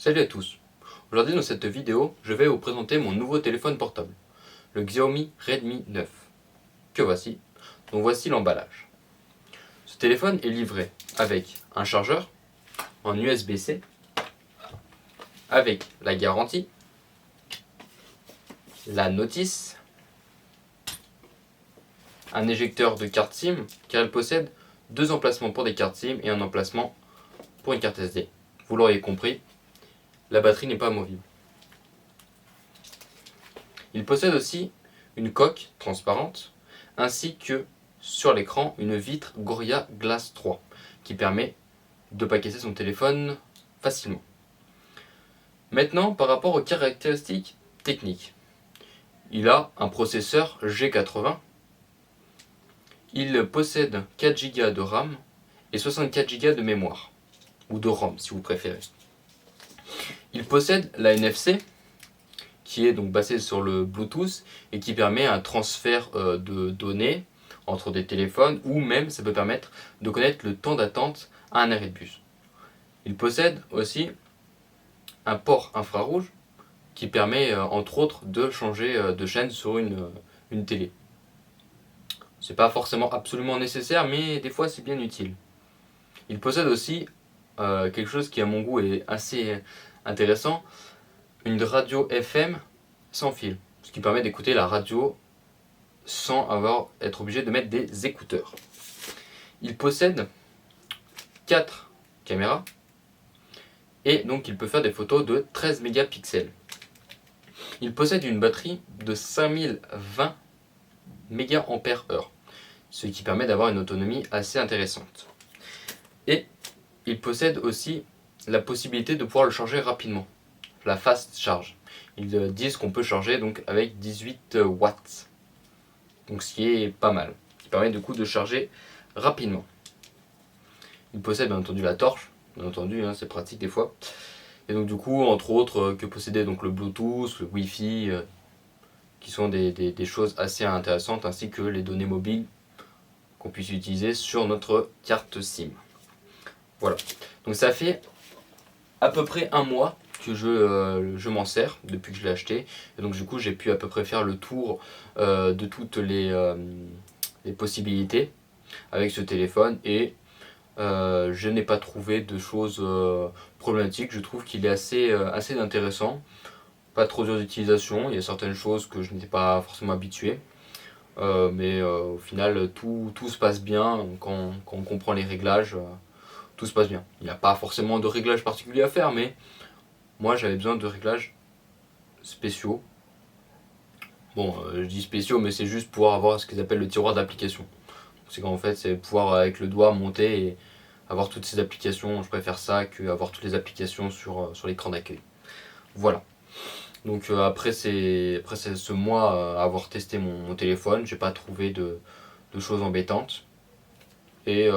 Salut à tous. Aujourd'hui dans cette vidéo, je vais vous présenter mon nouveau téléphone portable, le Xiaomi Redmi 9, que voici. Donc voici l'emballage. Ce téléphone est livré avec un chargeur en USB-C, avec la garantie, la notice, un éjecteur de carte SIM car il possède deux emplacements pour des cartes SIM et un emplacement pour une carte SD. Vous l'aurez compris, la batterie n'est pas amovible. Il possède aussi une coque transparente ainsi que sur l'écran une vitre Gorilla Glass 3 qui permet de paqueter son téléphone facilement. Maintenant, par rapport aux caractéristiques techniques, il a un processeur G80, il possède 4 Go de RAM et 64 Go de mémoire, ou de ROM si vous préférez. Il possède la NFC, qui est donc basée sur le Bluetooth et qui permet un transfert de données entre des téléphones, ou même ça peut permettre de connaître le temps d'attente à un arrêt de bus. Il possède aussi un port infrarouge qui permet entre autres de changer de chaîne sur une télé. C'est pas forcément absolument nécessaire, mais des fois c'est bien utile. Il possède aussi quelque chose qui à mon goût est assez intéressant, une radio FM sans fil, ce qui permet d'écouter la radio sans être obligé de mettre des écouteurs. Il possède 4 caméras et donc il peut faire des photos de 13 mégapixels. Il possède une batterie de 5020 mAh, ce qui permet d'avoir une autonomie assez intéressante. Et il possède aussi la possibilité de pouvoir le charger rapidement, la fast charge. Ils disent qu'on peut charger donc avec 18 watts, donc ce qui est pas mal, qui permet du coup de charger rapidement. Il possède bien entendu la torche, bien entendu, c'est pratique des fois. Et donc du coup, entre autres, que posséder donc le Bluetooth, le Wi-Fi, qui sont des choses assez intéressantes, ainsi que les données mobiles qu'on puisse utiliser sur notre carte SIM. Voilà, donc ça fait à peu près un mois que je m'en sers depuis que je l'ai acheté, et donc du coup j'ai pu à peu près faire le tour de toutes les possibilités avec ce téléphone, et je n'ai pas trouvé de choses problématiques. Je trouve qu'il est assez intéressant, pas trop dur d'utilisation. Il y a certaines choses que je n'étais pas forcément habitué, mais au final tout se passe bien quand on comprend les réglages. Tout se passe bien. Il n'y a pas forcément de réglages particuliers à faire, mais moi j'avais besoin de réglages spéciaux. Bon, je dis spéciaux, mais c'est juste pour avoir ce qu'ils appellent le tiroir d'application. C'est qu'en fait, c'est pouvoir avec le doigt monter et avoir toutes ces applications. Je préfère ça qu'avoir toutes les applications sur l'écran d'accueil. Voilà. Donc après ce mois à avoir testé mon téléphone, j'ai pas trouvé de choses embêtantes. Et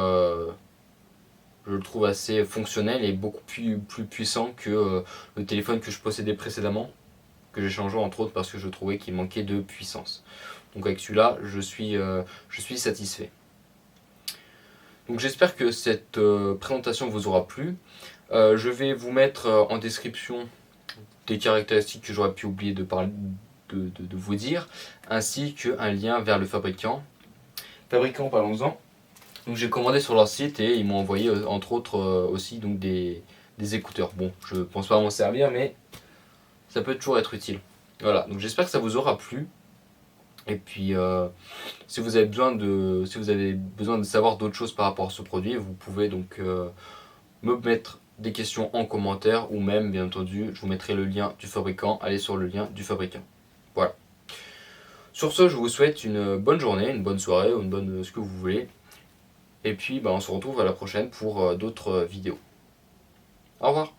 je le trouve assez fonctionnel et beaucoup plus puissant que le téléphone que je possédais précédemment, que j'ai changé entre autres parce que je trouvais qu'il manquait de puissance. Donc avec celui-là, je suis satisfait. Donc j'espère que cette présentation vous aura plu. Je vais vous mettre en description des caractéristiques que j'aurais pu oublier de vous dire, ainsi qu'un lien vers le fabricant. Parlons-en. Donc j'ai commandé sur leur site et ils m'ont envoyé entre autres aussi donc des écouteurs. Bon, je pense pas m'en servir, mais ça peut toujours être utile. Voilà, donc j'espère que ça vous aura plu. Et puis si vous avez besoin de savoir d'autres choses par rapport à ce produit, vous pouvez donc me mettre des questions en commentaire, ou même bien entendu je vous mettrai le lien du fabricant. Allez sur le lien du fabricant. Voilà. Sur ce, je vous souhaite une bonne journée, une bonne soirée, ou une bonne ce que vous voulez. Et puis on se retrouve à la prochaine pour d'autres vidéos. Au revoir.